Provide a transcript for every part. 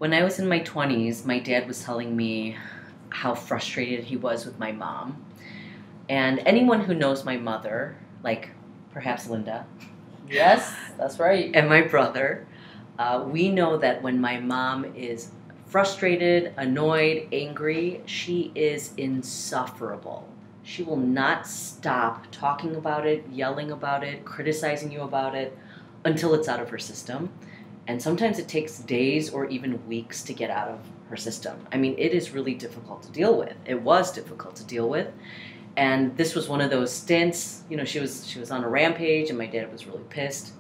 When I was in my 20s, my dad was telling me how frustrated he was with my mom. And anyone who knows my mother, like perhaps Linda. Yes, that's right. And my brother, we know that when my mom is frustrated, annoyed, angry, she is insufferable. She will not stop talking about it, yelling about it, criticizing you about it until it's out of her system. And sometimes it takes days or even weeks to get out of her system. I mean, it is really difficult to deal with. It was difficult to deal with. And this was one of those stints. You know, she was on a rampage and my dad was really pissed.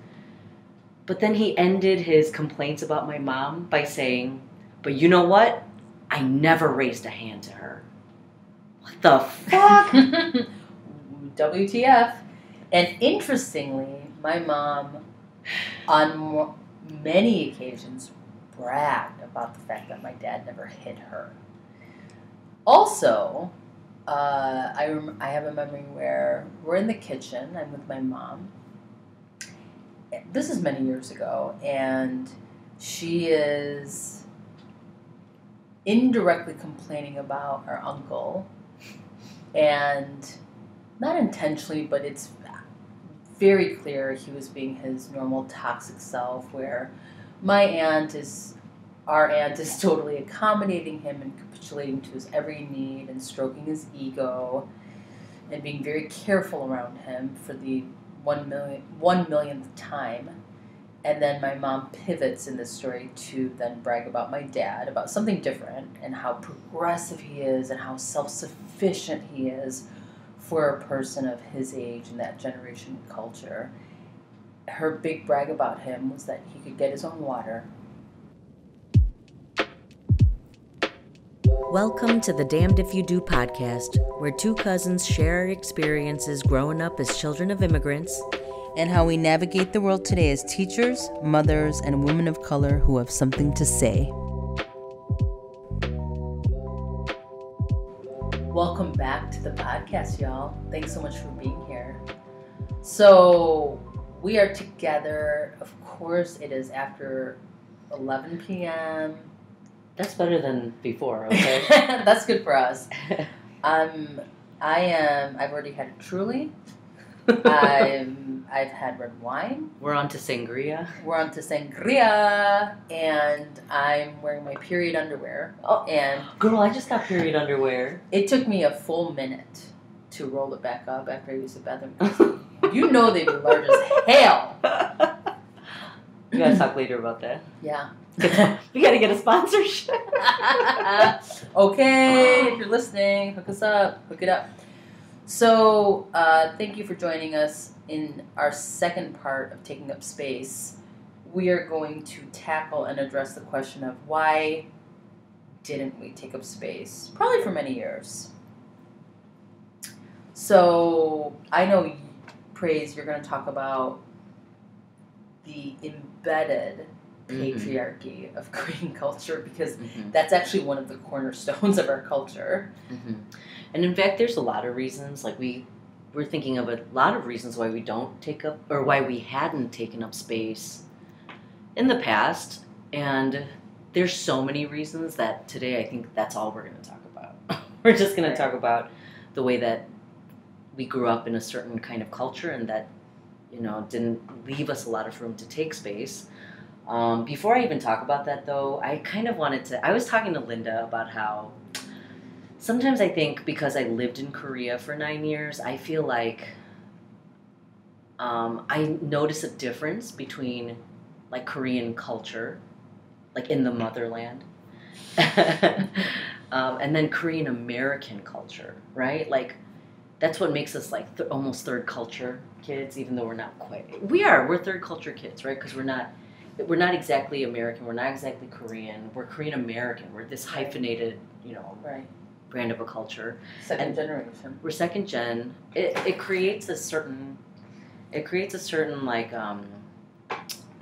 But then he ended his complaints about my mom by saying, "But you know what? I never raised a hand to her." What the fuck? WTF. And interestingly, my mom, on many occasions, bragged about the fact that my dad never hit her. Also, I have a memory where we're in the kitchen. I'm with my mom. This is many years ago, and she is indirectly complaining about our uncle, and not intentionally, but it's very clear he was being his normal toxic self, where our aunt is totally accommodating him and capitulating to his every need and stroking his ego and being very careful around him for the 1 millionth time. And then my mom pivots in this story to then brag about my dad, about something different, and how progressive he is and how self-sufficient he is for a person of his age in that generation and culture. Her big brag about him was that he could get his own water. Welcome to the Damned If You Do podcast, where two cousins share our experiences growing up as children of immigrants and how we navigate the world today as teachers, mothers, and women of color who have something to say. Welcome back to the podcast, y'all. Thanks so much for being here. So, we are together. Of course, it is after 11 p.m. That's better than before, okay? That's good for us. I've already had a Truly. I've had red wine. We're on to sangria. And I'm wearing my period underwear. Oh, and girl, I just got period underwear. It took me a full minute to roll it back up after I used the bathroom. You know they'd be large as hell. We gotta talk later about that. Yeah. We gotta get a sponsorship. Okay, if you're listening, hook us up. Hook it up. So, thank you for joining us in our second part of Taking Up Space. We are going to tackle and address the question of why didn't we take up space? Probably for many years. So, I know, Praise, you're going to talk about the embedded patriarchy of Korean culture, because that's actually one of the cornerstones of our culture. And in fact, there's a lot of reasons. Like we're thinking of a lot of reasons why we don't take up, or why we hadn't taken up space in the past. And there's so many reasons that today I think that's all we're going to talk about. We're just going to talk about the way that we grew up in a certain kind of culture and that, you know, didn't leave us a lot of room to take space. Before I even talk about that, though, I kind of wanted to... I was talking to Linda about how sometimes I think because I lived in Korea for 9 years, I feel like I notice a difference between, like, Korean culture, like in the motherland, and then Korean American culture, right? Like, that's what makes us, like, almost third culture kids, even though we're not quite... We're third culture kids, right? Because we're not exactly American. We're not exactly Korean. We're Korean American. We're this hyphenated, you know, brand of a culture. Second generation. We're second gen. It creates a certain like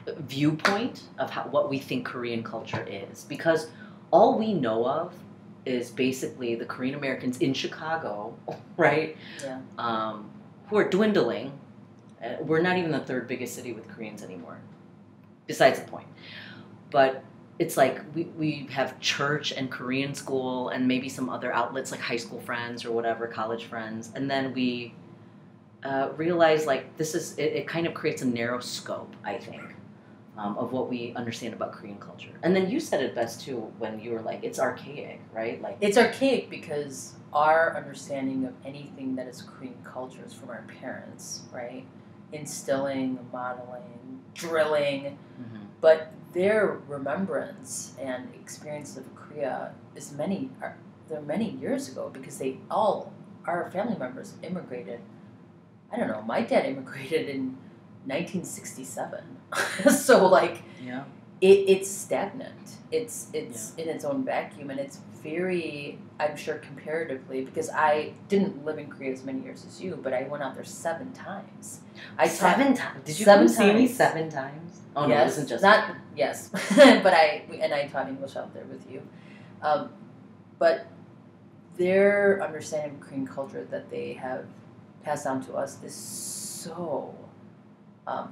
viewpoint of what we think Korean culture is, because all we know of is basically the Korean Americans in Chicago, right? Yeah. Who are dwindling. We're not even the third biggest city with Koreans anymore. Besides the point. But it's like we have church and Korean school and maybe some other outlets like high school friends or whatever, college friends, and then we realize like it kind of creates a narrow scope, I think, of what we understand about Korean culture. And then you said it best too when you were like, it's archaic, right? Like it's archaic because our understanding of anything that is Korean culture is from our parents, right? Instilling, modeling, drilling, but their remembrance and experience of Korea is they're many years ago because our family members immigrated. I don't know, my dad immigrated in 1967. So like yeah. it's stagnant. It's in its own vacuum, and it's very, I'm sure comparatively, because I didn't live in Korea as many years as you, but I went out there 7 times. Seven times? Did you seven come see me times. 7 times? Oh yes, no, it wasn't just not yes, but I taught English out there with you, but their understanding of Korean culture that they have passed on to us is so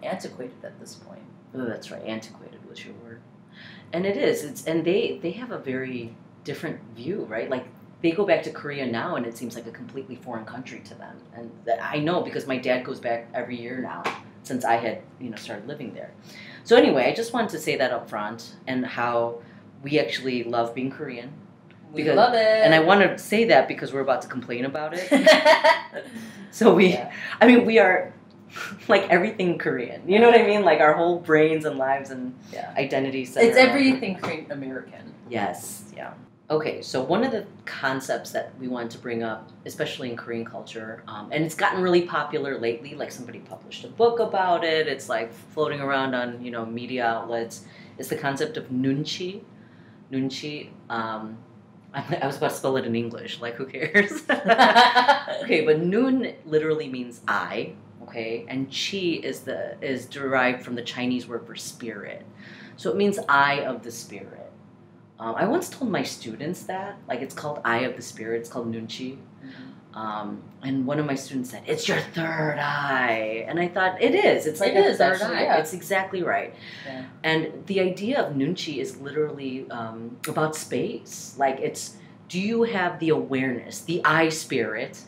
antiquated at this point. Oh, that's right. Antiquated was your word. And it is. And they have a very different view, right? Like they go back to Korea now, and it seems like a completely foreign country to them. And I know because my dad goes back every year now since I had started living there. So anyway, I just wanted to say that up front and how we actually love being Korean. We love it. And I want to say that because we're about to complain about it. So we are like everything Korean. You know what I mean? Like our whole brains and lives and identities. It's everything Korean American. Yes, yeah. Okay, so one of the concepts that we wanted to bring up, especially in Korean culture, and it's gotten really popular lately, like somebody published a book about it, it's like floating around on, media outlets, is the concept of nunchi. Nunchi, I was about to spell it in English, like who cares? Okay, but nun literally means eye, okay, and chi is derived from the Chinese word for spirit. So it means eye of the spirit. I once told my students that, like it's called eye of the spirit, it's called nunchi. And one of my students said, it's your third eye. And I thought, it is. It's like a third eye. Yeah. It's exactly right. Yeah. And the idea of nunchi is literally about space. Like do you have the awareness, the eye spirit,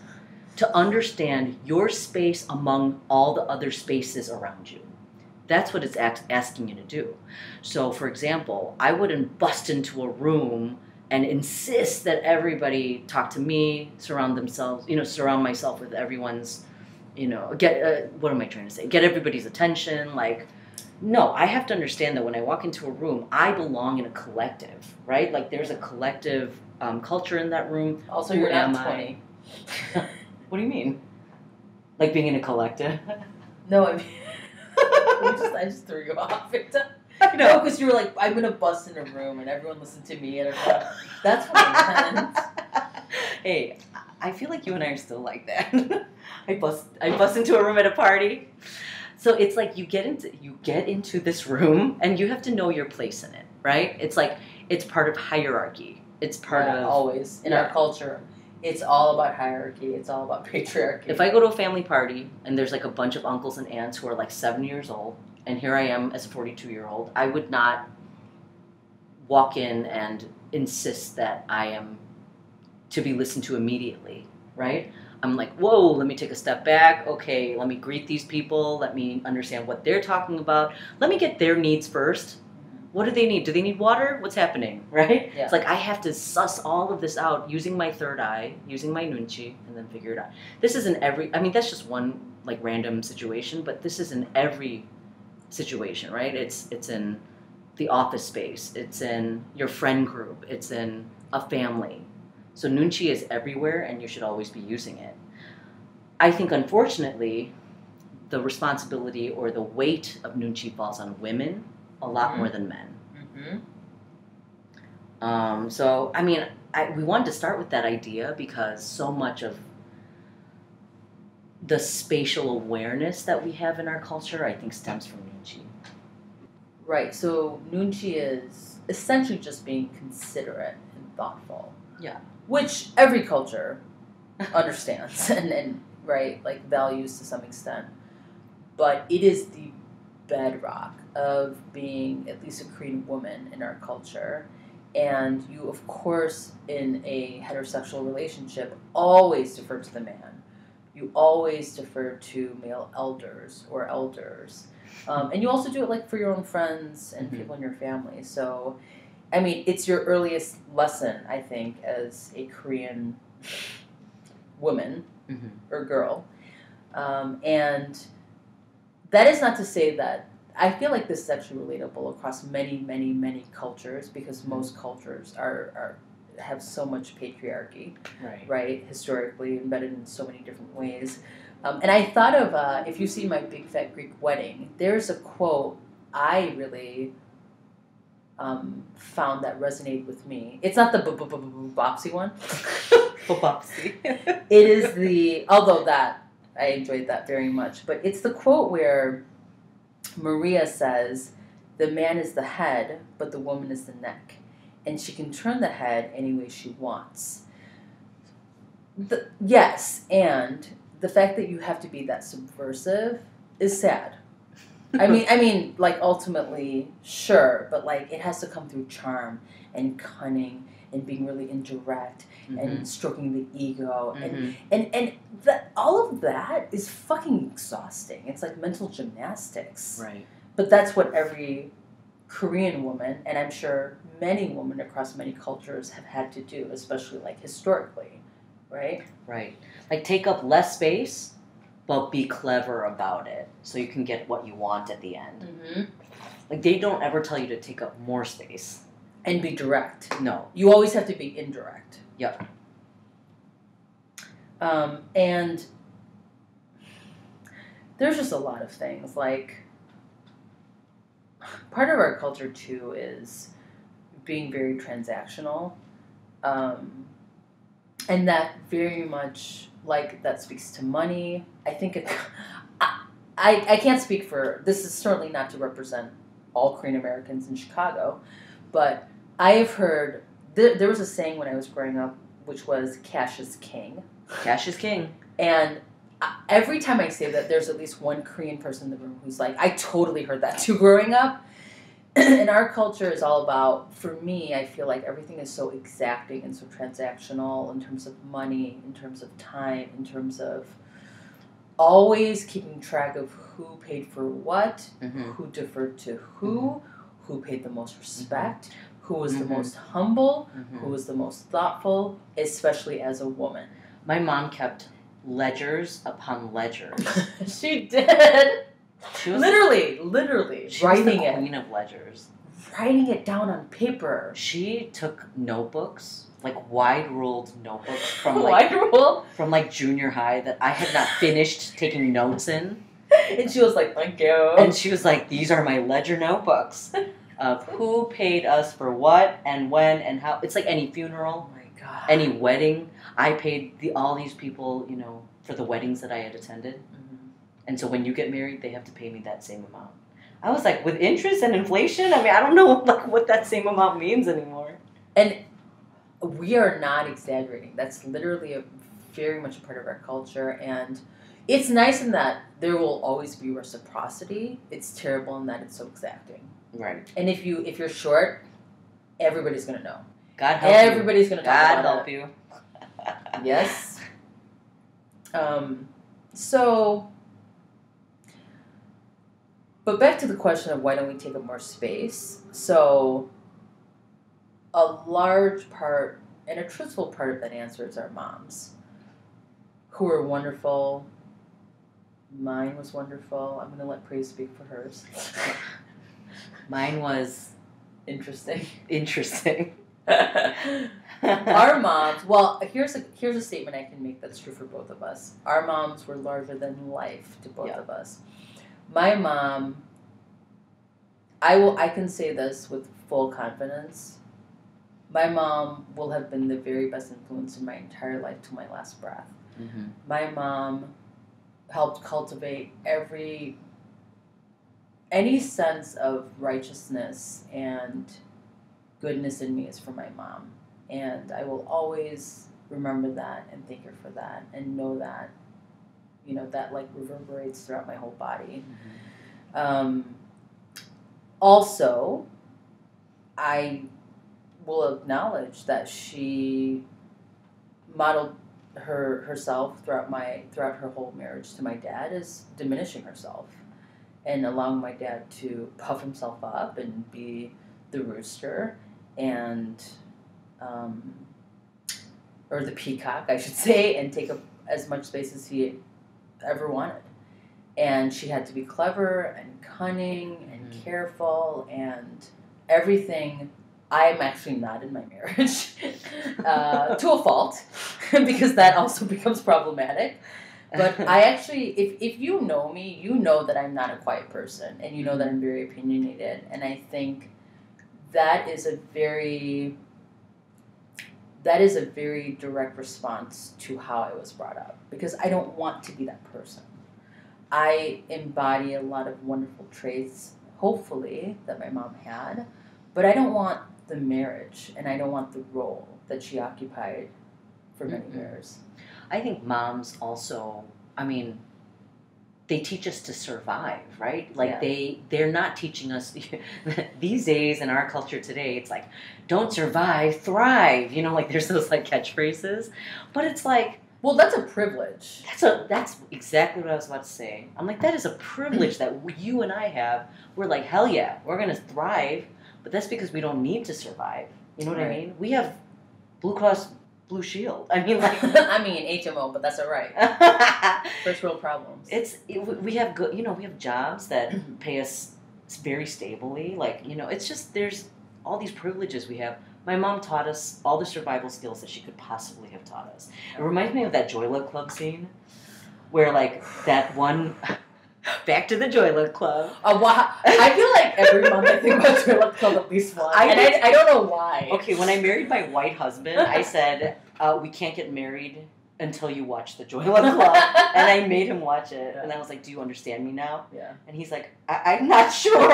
to understand your space among all the other spaces around you? That's what it's asking you to do. So, for example, I wouldn't bust into a room and insist that everybody talk to me, surround myself with everyone's, what am I trying to say? Get everybody's attention. Like, no, I have to understand that when I walk into a room, I belong in a collective, right? Like, there's a collective culture in that room. Also, you're not 20. What do you mean? Like being in a collective? No, I mean... I just threw you off. No, because you were like, I'm gonna bust in a room and everyone listened to me and everyone. That's what I meant. Hey, I feel like you and I are still like that. I bust into a room at a party. So it's like you get into this room and you have to know your place in it, right? It's like it's part of hierarchy. It's part of always in our culture. It's all about hierarchy. It's all about patriarchy. If I go to a family party and there's like a bunch of uncles and aunts who are like 7 years old, and here I am as a 42-year-old, I would not walk in and insist that I am to be listened to immediately, right? I'm like, whoa, let me take a step back. Okay, let me greet these people. Let me understand what they're talking about. Let me get their needs first. What do they need? Do they need water? What's happening, right? Yeah. It's like I have to suss all of this out using my third eye, using my nunchi, and then figure it out. This isn't that's just one like random situation, but this is in every situation, right? It's in the office space. It's in your friend group. It's in a family. So nunchi is everywhere, and you should always be using it. I think, unfortunately, the responsibility or the weight of nunchi falls on women a lot more than men. So, I mean, we wanted to start with that idea because so much of the spatial awareness that we have in our culture, I think, stems from nunchi. Right. So nunchi is essentially just being considerate and thoughtful. Yeah. Which every culture understands and right, like values to some extent. But it is the bedrock of being at least a Korean woman in our culture. And you, of course, in a heterosexual relationship, always defer to the man. You always defer to male elders or elders. And you also do it like for your own friends and people in your family. So, I mean, it's your earliest lesson, I think, as a Korean woman or girl. And that is not to say that I feel like this is actually relatable across many, many, many cultures, because most cultures have so much patriarchy, right? Historically embedded in so many different ways. And I thought of, if you see my Big Fat Greek Wedding, there's a quote I really found that resonated with me. It's not the bopsy one. Bopsy. It is although that, I enjoyed that very much, but it's the quote where Maria says, "The man is the head, but the woman is the neck. And she can turn the head any way she wants." Yes, and the fact that you have to be that subversive is sad. I mean, like, ultimately, sure, but, like, it has to come through charm and cunning and being really indirect and stroking the ego. And all of that is fucking exhausting. It's like mental gymnastics. Right. But that's what every Korean woman, and I'm sure many women across many cultures, have had to do, especially, like, historically. Right? Right. Like, take up less space, but be clever about it so you can get what you want at the end. Like, they don't ever tell you to take up more space. And be direct. No. You always have to be indirect. Yep. And there's just a lot of things. Like, part of our culture, too, is being very transactional. And that very much, like, that speaks to money. I think I can't speak for, this is certainly not to represent all Korean Americans in Chicago, but I have heard, there was a saying when I was growing up, which was cash is king. Cash is king. And every time I say that, there's at least one Korean person in the room who's like, I totally heard that too growing up. And our culture is all about, for me, I feel like everything is so exacting and so transactional in terms of money, in terms of time, in terms of always keeping track of who paid for what, who deferred to who paid the most respect, who was the most humble, who was the most thoughtful, especially as a woman. My mom kept ledgers upon ledgers. She did. She was literally she writing was the it. queen of ledgers. Writing it down on paper. She took notebooks, like wide-ruled notebooks from like junior high that I had not finished taking notes in. And she was like, "Thank you." And she was like, "These are my ledger notebooks of who paid us for what and when and how." It's like any funeral, Oh my God. any wedding. I paid all these people, for the weddings that I had attended. And so when you get married, they have to pay me that same amount. I was like, with interest and inflation? I mean, I don't know what that same amount means anymore. And we are not exaggerating. That's literally very much a part of our culture. And it's nice in that there will always be reciprocity. It's terrible in that it's so exacting. Right. And if you're short, everybody's going to know. God help you. Everybody's going to talk God about help it. you. Yes. So... But back to the question of why don't we take up more space? So, a large part, and a truthful part of that answer is our moms, who are wonderful. Mine was wonderful. I'm going to let Praise speak for hers. Mine was interesting. Our moms, well, here's a statement I can make that's true for both of us. Our moms were larger than life to both of us. My mom, I can say this with full confidence. My mom will have been the very best influence in my entire life to my last breath. My mom helped cultivate any sense of righteousness and goodness in me is from my mom. And I will always remember that and thank her for that and know that, that like reverberates throughout my whole body. Also, I will acknowledge that she modeled herself throughout her whole marriage to my dad as diminishing herself and allowing my dad to puff himself up and be the rooster and or the peacock, I should say, and take up as much space as he ever wanted. And she had to be clever and cunning and careful and everything. I'm actually not in my marriage to a fault because that also becomes problematic. But I actually, if you know me, you know that I'm not a quiet person and you know that I'm very opinionated. And I think that is a very direct response to how I was brought up because I don't want to be that person. I embody a lot of wonderful traits, hopefully, that my mom had, but I don't want the marriage and I don't want the role that she occupied for many years. I think moms also, I mean, they teach us to survive, right? Like they're not teaching us these days in our culture today. It's like, don't survive, thrive. You know, like there's those like catchphrases, but it's like, well, that's a privilege. That's exactly what I was about to say. I'm like, that is a privilege that you and I have. We're like, hell yeah, we're gonna thrive, but that's because we don't need to survive. You know what I mean? We have Blue Cross Blue Shield. I mean, like, I mean HMO, but that's all right. First world problems. We have good. You know, we have jobs that pay us very stably. Like, you know, it's just there's all these privileges we have. My mom taught us all the survival skills that she could possibly have taught us. It reminds me of that Joy Luck Club scene where, like, that one... Back to the Joy Luck Club. Wow. I feel like every month I think about Joy Luck Club at least once. I don't know why. Okay, when I married my white husband, I said, we can't get married until you watch the Joy Luck Club. And I made him watch it. And I was like, do you understand me now? Yeah. And he's like, I'm not sure.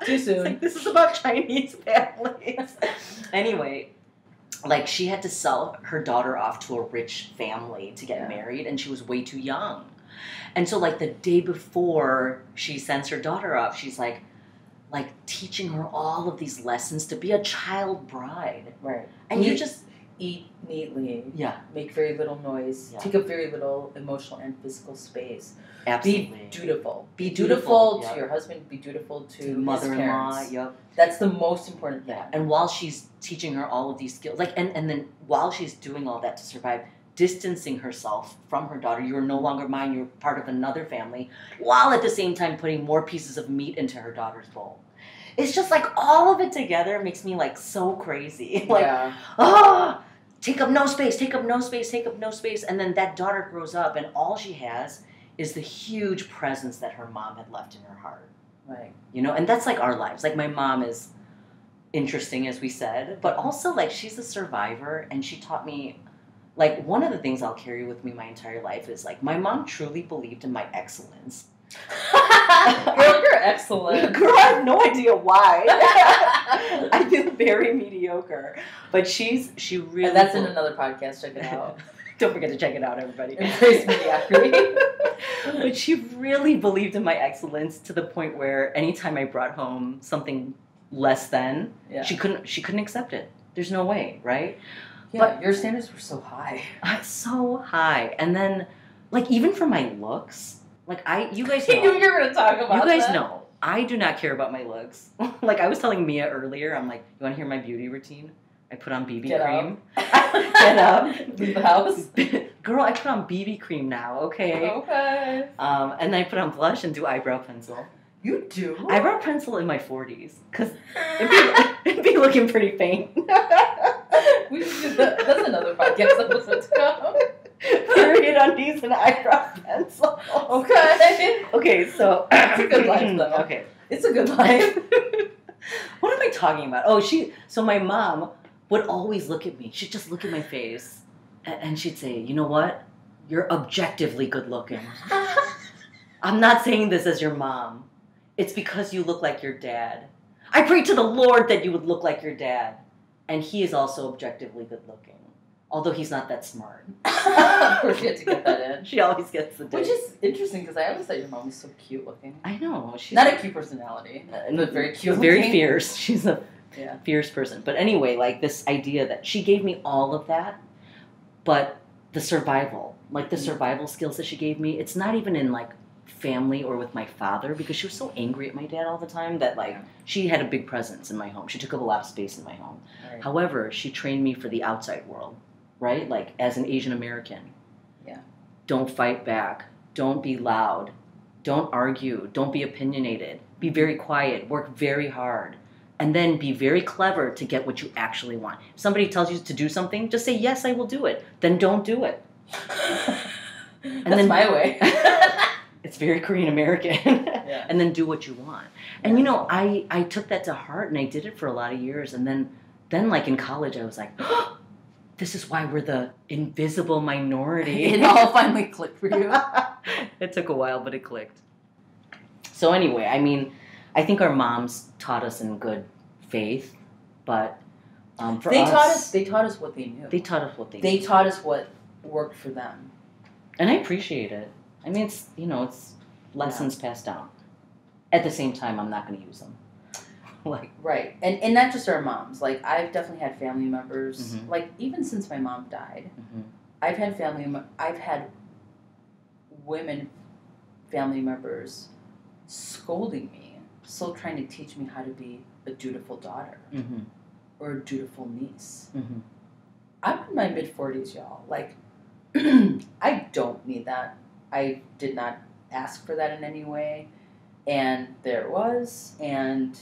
Too soon. Like, this is about Chinese families. Anyway, like, she had to sell her daughter off to a rich family to get married, and she was way too young. And so, like, the day before she sends her daughter off, she's like teaching her all of these lessons to be a child bride. Right. And you just... Eat neatly. Yeah. Make very little noise. Yeah. Take up very little emotional and physical space. Absolutely. Be dutiful. Be dutiful to yep. your husband. Be dutiful to mother-in-law. his parents. Yep. That's the most important thing. Yeah. And while she's teaching her all of these skills, like, and then while she's doing all that to survive, distancing herself from her daughter, you're no longer mine, you're part of another family, while at the same time putting more pieces of meat into her daughter's bowl. It's just like all of it together makes me like so crazy. Like, take up no space, take up no space, take up no space. And then that daughter grows up and all she has is the huge presence that her mom had left in her heart. Right. You know, and that's like our lives. Like, my mom is interesting, as we said, but also like she's a survivor, and she taught me, like, one of the things I'll carry with me my entire life is like, my mom truly believed in my excellence. Girl, you're excellent. Girl, I have no idea why. I feel very mediocre. But she really... And that's in another podcast. Check it out. Don't forget to check it out, everybody. Embrace mediocrity. But she really believed in my excellence to the point where anytime I brought home something less than, she couldn't accept it. There's no way, right? Yeah, but your standards were so high. So high. And then, like, even for my looks... Like, you guys know. You knew you were going to talk about that. You guys know. I do not care about my looks. Like, I was telling Mia earlier, I'm like, you want to hear my beauty routine? I put on BB cream. Get up. Leave the house. Girl, I put on BB cream now, okay? Okay. And then I put on blush and do eyebrow pencil. You do? Eyebrow pencil in my 40s. Because it'd be looking pretty faint. We should do that. That's another podcast episode to come. Period undies and eyebrow pencil. Okay. Okay, so... It's a good life, though. Okay. It's a good life. What am I talking about? Oh, so my mom would always look at me. She'd just look at my face, and she'd say, you know what? You're objectively good looking. I'm not saying this as your mom. It's because you look like your dad. I pray to the Lord that you would look like your dad. And he is also objectively good looking. Although he's not that smart. Of course, you had to get that in. She always gets the dick. Which is interesting because I always thought your mom was so cute looking. I know. She's not a cute personality, but very cute looking. Very fierce. She's a fierce person. But anyway, like this idea that she gave me all of that, but the survival, like the survival skills that she gave me, it's not even in like family or with my father, because she was so angry at my dad all the time that like she had a big presence in my home. She took up a lot of space in my home. Right. However, she trained me for the outside world, right? Like as an Asian American. Yeah. Don't fight back. Don't be loud. Don't argue. Don't be opinionated. Be very quiet. Work very hard. And then be very clever to get what you actually want. If somebody tells you to do something, just say, yes, I will do it. Then don't do it. And that's then, my way. It's very Korean American. Yeah. And then do what you want. And, you know, I took that to heart and I did it for a lot of years. And then like in college, I was like, oh, this is why we're the invisible minority. It all finally clicked for you. It took a while, but it clicked. So anyway, I mean, I think our moms taught us in good faith, but for us... They taught us what they knew. They taught us what they knew. They taught us what worked for them. And I appreciate it. I mean, it's, you know, it's lessons passed down. At the same time, I'm not going to use them. Like right. And not just our moms. Like, I've definitely had family members, like, even since my mom died, I've had women family members scolding me, still trying to teach me how to be a dutiful daughter or a dutiful niece. I'm in my mid-40s, y'all. Like, I don't need that. I did not ask for that in any way. And there it was. And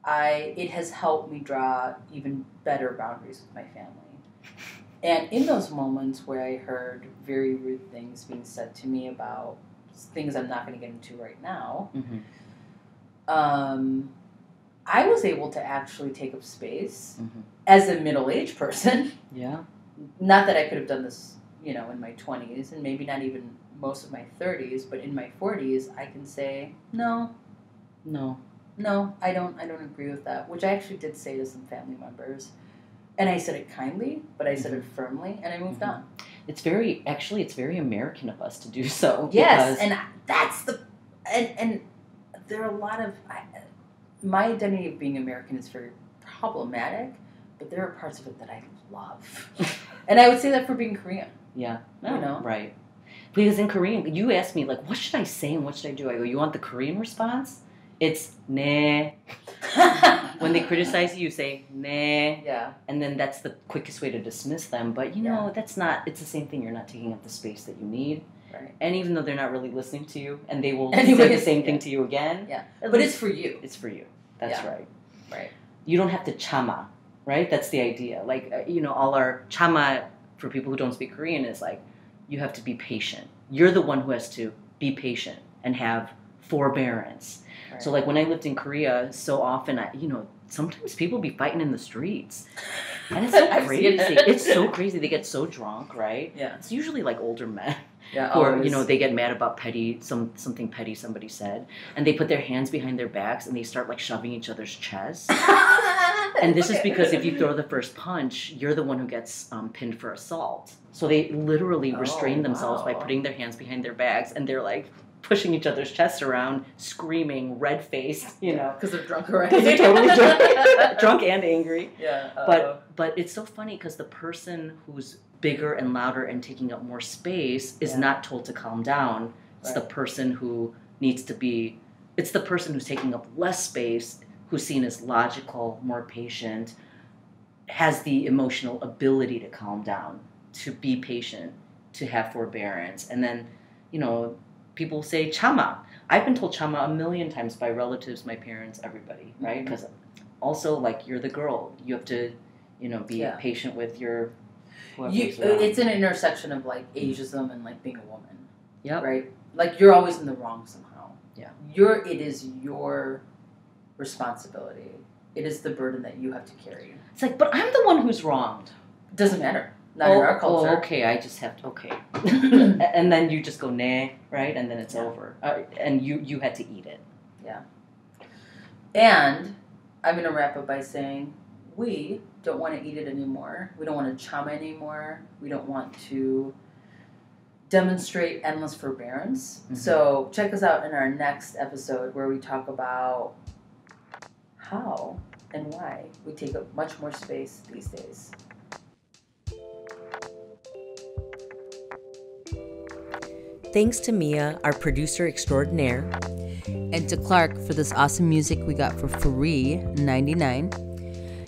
it has helped me draw even better boundaries with my family. And in those moments where I heard very rude things being said to me about things I'm not going to get into right now, I was able to actually take up space as a middle-aged person. Yeah. Not that I could have done this, you know, in my 20s and maybe not even most of my 30s, but in my 40s, I can say, no, I don't agree with that, which I actually did say to some family members. And I said it kindly, but I said it firmly, and I moved on. It's very American of us to do so. Yes, and that's and there are a lot of, my identity of being American is very problematic, but there are parts of it that I love. And I would say that for being Korean. Yeah. You know? Right. Because in Korean, you ask me, like, what should I say and what should I do? I go, you want the Korean response? It's ne. When they criticize you, you say ne. Yeah. And then that's the quickest way to dismiss them. But, you know, that's not, it's the same thing. You're not taking up the space that you need. Right. And even though they're not really listening to you, and they will say the same thing to you again. Yeah. But it's for you. It's for you. That's right. Right. You don't have to chama, right? That's the idea. Like, you know, all our chama, for people who don't speak Korean, is like, you have to be patient. You're the one who has to be patient and have forbearance. Right. So, like, when I lived in Korea, so often, sometimes people be fighting in the streets. And it's so crazy. It's so crazy. They get so drunk, right? Yeah. It's usually, like, older men. Yeah, or, you know, they get mad about something petty somebody said. And they put their hands behind their backs and they start, like, shoving each other's chests. And this is because if you throw the first punch, you're the one who gets pinned for assault. So they literally restrain themselves by putting their hands behind their backs, and they're like pushing each other's chests around, screaming, red-faced, you know. Because they're drunk already. Because they're totally drunk. Drunk and angry. Yeah. But it's so funny because the person who's bigger and louder and taking up more space is not told to calm down. It's the person who needs to be, it's the person who's taking up less space, who's seen as logical, more patient, has the emotional ability to calm down, to be patient, to have forbearance. And then, you know, people say chama. I've been told chama a million times by relatives, my parents, everybody, right? Because also, like, you're the girl. You have to, you know, be patient with your whoever's around. It's an intersection of, like, ageism and, like, being a woman. Yep. Right? Like, you're always in the wrong somehow. Yeah. It is your responsibility. It is the burden that you have to carry. It's like, but I'm the one who's wronged. Doesn't matter. Not in our culture. Oh, okay, I just have to, and then you just go, nah, right? And then it's over. And you had to eat it. Yeah. And I'm going to wrap up by saying, we don't want to eat it anymore. We don't want to chum anymore. We don't want to demonstrate endless forbearance. Mm-hmm. So check us out in our next episode where we talk about how and why we take up much more space these days. Thanks to Mia, our producer extraordinaire. And to Clark for this awesome music we got for free, $99.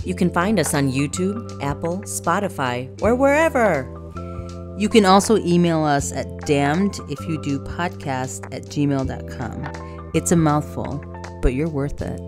You can find us on YouTube, Apple, Spotify, or wherever. You can also email us at damnedifyoudopodcast@gmail.com. It's a mouthful, but you're worth it.